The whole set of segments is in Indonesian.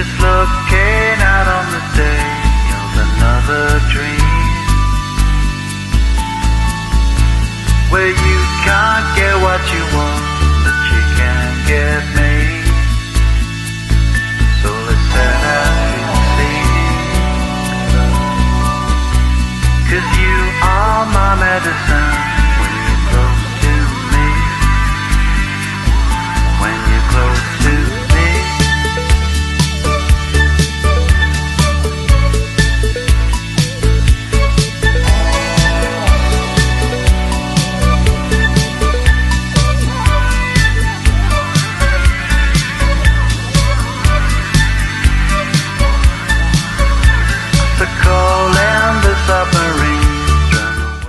just looking out on the day of another dream, where you can't get what you want, but you can get me. So let's set out to sea, 'cause you are my medicine when you're close to me, when you're close to me. The call and the submarines run away.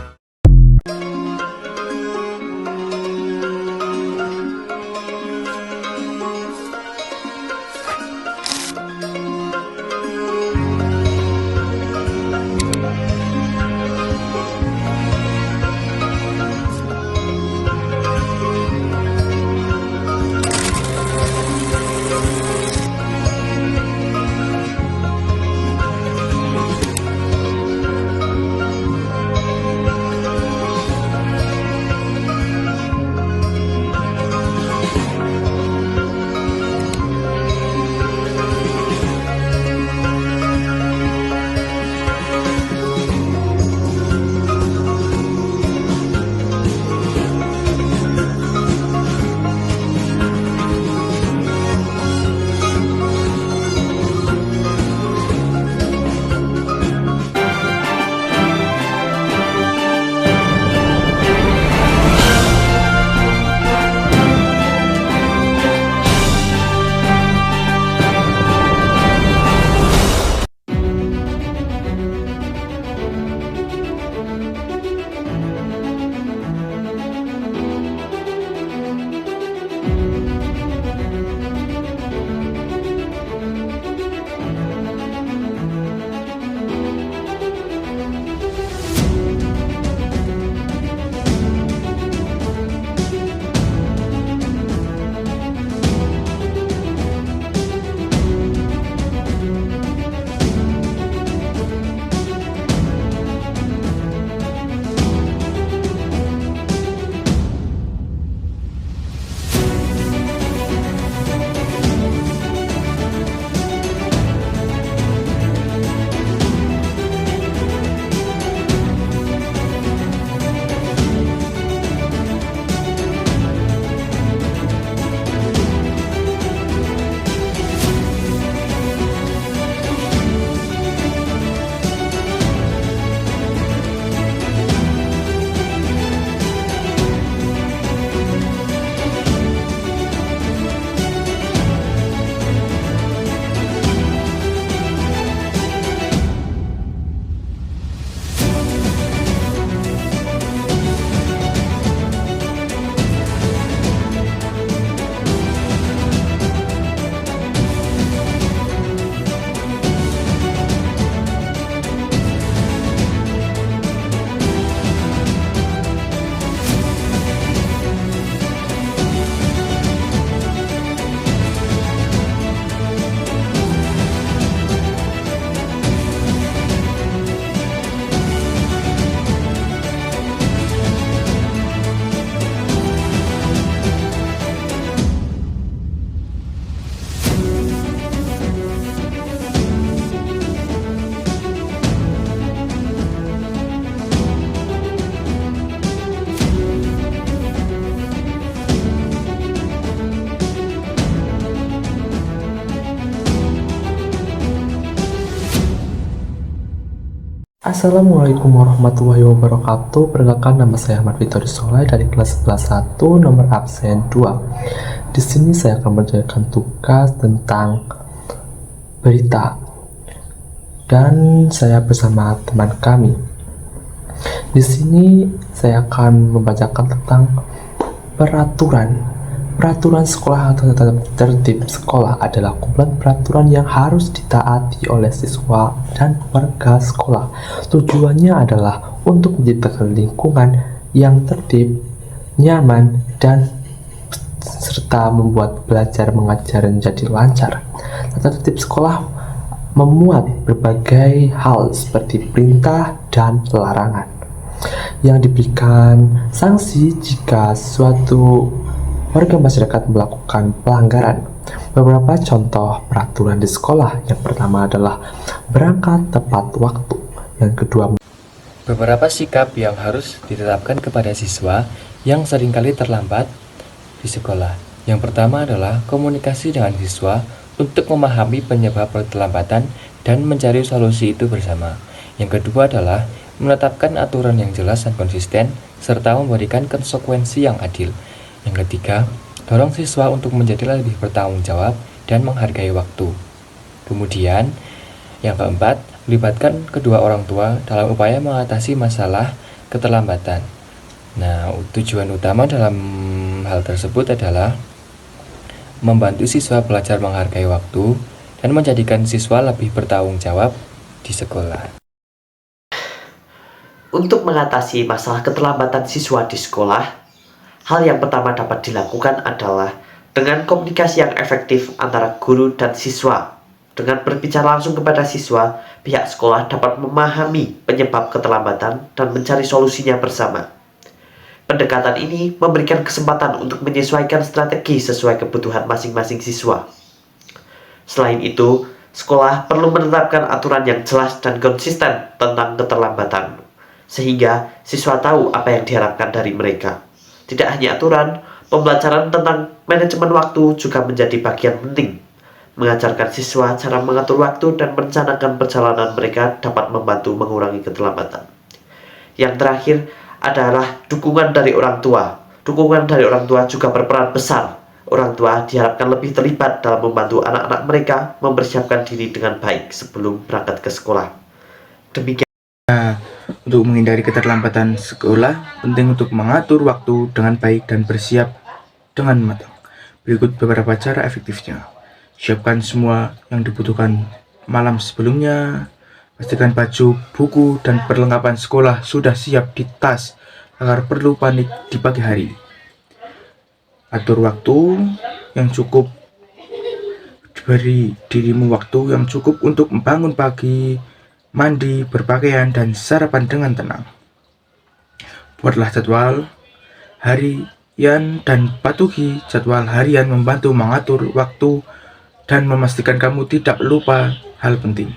Assalamualaikum warahmatullahi wabarakatuh. Perkenalkan, nama saya Ahmad Victor Soleh dari kelas 11 1 nomor absen 2. Di sini saya akan mengerjakan tugas tentang berita dan saya bersama teman kami. Di sini saya akan membacakan tentang peraturan. Peraturan sekolah atau tertib sekolah adalah kumpulan peraturan yang harus ditaati oleh siswa dan warga sekolah. Tujuannya adalah untuk menciptakan lingkungan yang tertib, nyaman, dan serta membuat belajar mengajar menjadi lancar. Tata tertib sekolah memuat berbagai hal seperti perintah dan larangan yang diberikan sanksi jika suatu warga masyarakat melakukan pelanggaran. Beberapa contoh peraturan di sekolah: yang pertama adalah berangkat tepat waktu, yang kedua Beberapa sikap yang harus ditetapkan kepada siswa yang seringkali terlambat di sekolah. Yang pertama adalah komunikasi dengan siswa untuk memahami penyebab keterlambatan dan mencari solusi itu bersama. Yang kedua adalah menetapkan aturan yang jelas dan konsisten, serta memberikan konsekuensi yang adil. Yang ketiga, dorong siswa untuk menjadi lebih bertanggung jawab dan menghargai waktu. Kemudian, yang keempat, melibatkan kedua orang tua dalam upaya mengatasi masalah keterlambatan. Nah, tujuan utama dalam hal tersebut adalah membantu siswa belajar menghargai waktu dan menjadikan siswa lebih bertanggung jawab di sekolah. Untuk mengatasi masalah keterlambatan siswa di sekolah, hal yang pertama dapat dilakukan adalah dengan komunikasi yang efektif antara guru dan siswa. Dengan berbicara langsung kepada siswa, pihak sekolah dapat memahami penyebab keterlambatan dan mencari solusinya bersama. Pendekatan ini memberikan kesempatan untuk menyesuaikan strategi sesuai kebutuhan masing-masing siswa. Selain itu, sekolah perlu menetapkan aturan yang jelas dan konsisten tentang keterlambatan, sehingga siswa tahu apa yang diharapkan dari mereka. Tidak hanya aturan, pembelajaran tentang manajemen waktu juga menjadi bagian penting. Mengajarkan siswa cara mengatur waktu dan merencanakan perjalanan mereka dapat membantu mengurangi keterlambatan. Yang terakhir adalah dukungan dari orang tua. Dukungan dari orang tua juga berperan besar. Orang tua diharapkan lebih terlibat dalam membantu anak-anak mereka mempersiapkan diri dengan baik sebelum berangkat ke sekolah. Demikian. Untuk menghindari keterlambatan sekolah, penting untuk mengatur waktu dengan baik dan bersiap dengan matang. Berikut beberapa cara efektifnya. Siapkan semua yang dibutuhkan malam sebelumnya. Pastikan baju, buku, dan perlengkapan sekolah sudah siap di tas agar perlu panik di pagi hari. Atur waktu yang cukup. Beri dirimu waktu yang cukup untuk membangun pagi, mandi, berpakaian, dan sarapan dengan tenang. Buatlah jadwal harian dan patuhi jadwal harian membantu mengatur waktu dan memastikan kamu tidak lupa hal penting.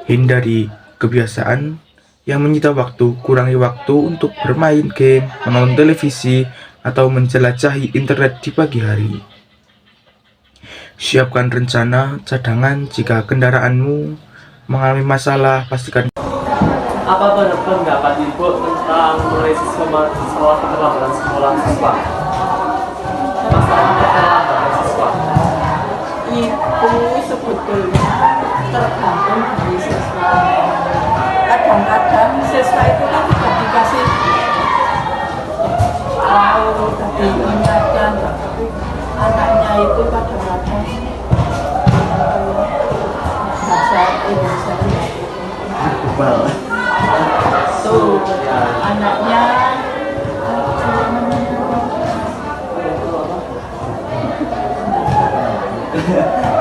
Hindari kebiasaan yang menyita waktu, kurangi waktu untuk bermain game, menonton televisi, atau menjelajahi internet di pagi hari. Siapkan rencana cadangan jika kendaraanmu mengalami masalah. Pastikan. Apa pendapat Ibu tentang mengenai sekolah keterlambatan sekolah siswa? Masalah keterlambatan siswa. Itu sebetulnya tergantung dari siswa. Kadang-kadang siswa itu kan tidak dikasih tahu, tidak diingatkan, tapi anaknya itu kadang-kadang bahasa Indonesia tuh anaknya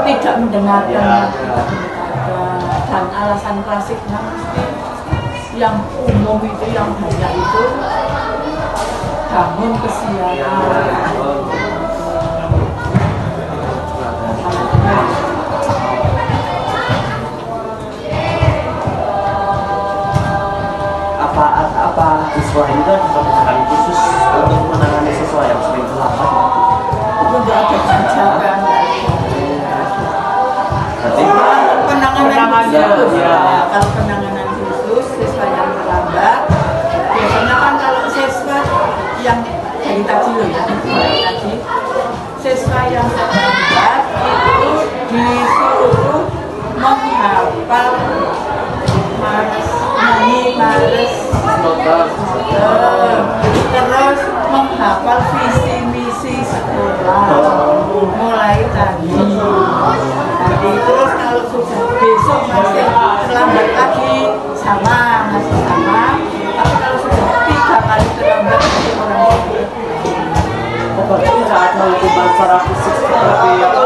tidak mendengarkan, dan alasan klasiknya mesti yang umum itu, yang banyak itu bangun kesianan. Apa siswa ini kan pendekatan khusus untuk menangani siswa yang sering terlambat? Itu nggak ada kebijakan. Berarti penanganan khusus. ya. Kalau penanganan khusus siswa yang terlambat, biasanya kan kalau siswa yang dari tadi loh ya, tadi siswa yang terlambat itu disuruh menghafal terus menghafal visi misi sekolah mulai tadi. Terus kalau sudah besok masih terlambat lagi masih sama. Tapi kalau sudah 3 kali terlambat nanti orang berarti saat melakukan secara fisik seperti itu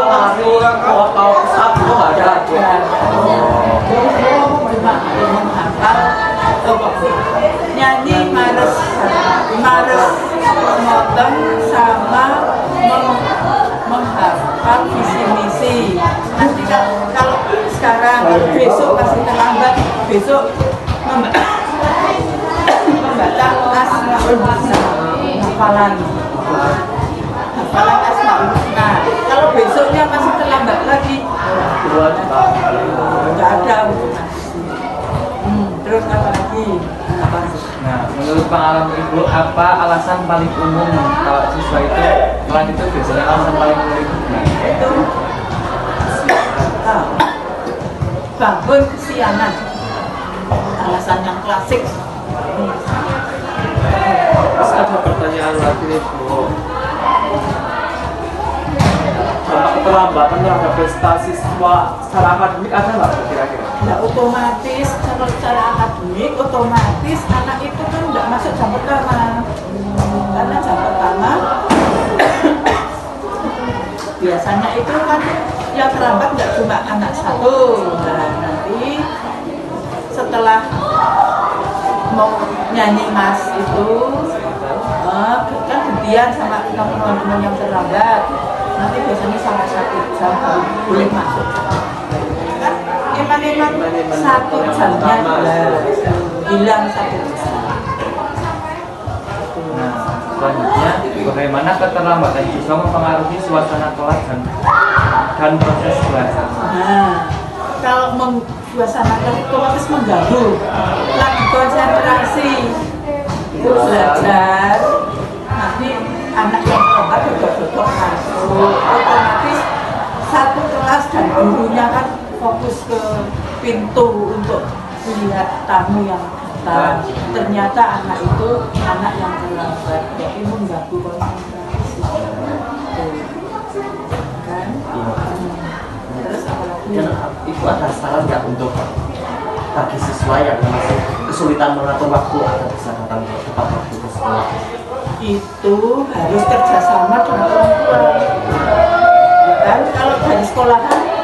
nyanyi mares motong sama menghafal visi misi. Nanti kalau sekarang, kalau besok masih terlambat, besok membaca asmaul husna, hafalan asmaul husna. Kalau besoknya masih terlambat lagi, nggak ada. Terus apa lagi? Nah, menurut pengalaman Ibu, apa alasan paling umum kalau siswa itu telat itu biasanya alasan paling umum itu? Itu bangun kesiangan, alasan yang klasik. Terus ada pertanyaan lagi nih Bu. Dampak keterlambatan terhadap prestasi siswa secara akademik ada nggak Bu kira-kira? Ya otomatis kalau secara akademik otomatis anak itu kan nggak masuk jam pertama, karena jam pertama biasanya itu kan yang terlambat nggak cuma anak satu. Nah nanti setelah mau nyanyi mas itu kan gantian sama teman-teman yang terlambat, nanti biasanya salah satu jam baru boleh masuk. Kan emang satu jamnya hilang satu jam. Nah, selanjutnya bagaimana keterlambatan siswa mempengaruhi suasana kelas dan proses belajar? Nah, kalau suasana otomatis mengganggu, lagi konsentrasi belajar, nanti anak yang terlambat duduk masuk, otomatis satu kelas dan gurunya kan fokus ke pintu untuk melihat tamu yang datang. Ternyata anak itu anak yang terlambat, jadi mengganggu konsentrasi. Kan? Terus apa lagi? Dan itu ada saran nggak untuk bagi siswa yang masih kesulitan mengatur waktu agar bisa datang tepat waktu ke sekolah? Itu harus kerjasama dengan orang tua. Ya kan, kalau dari sekolahan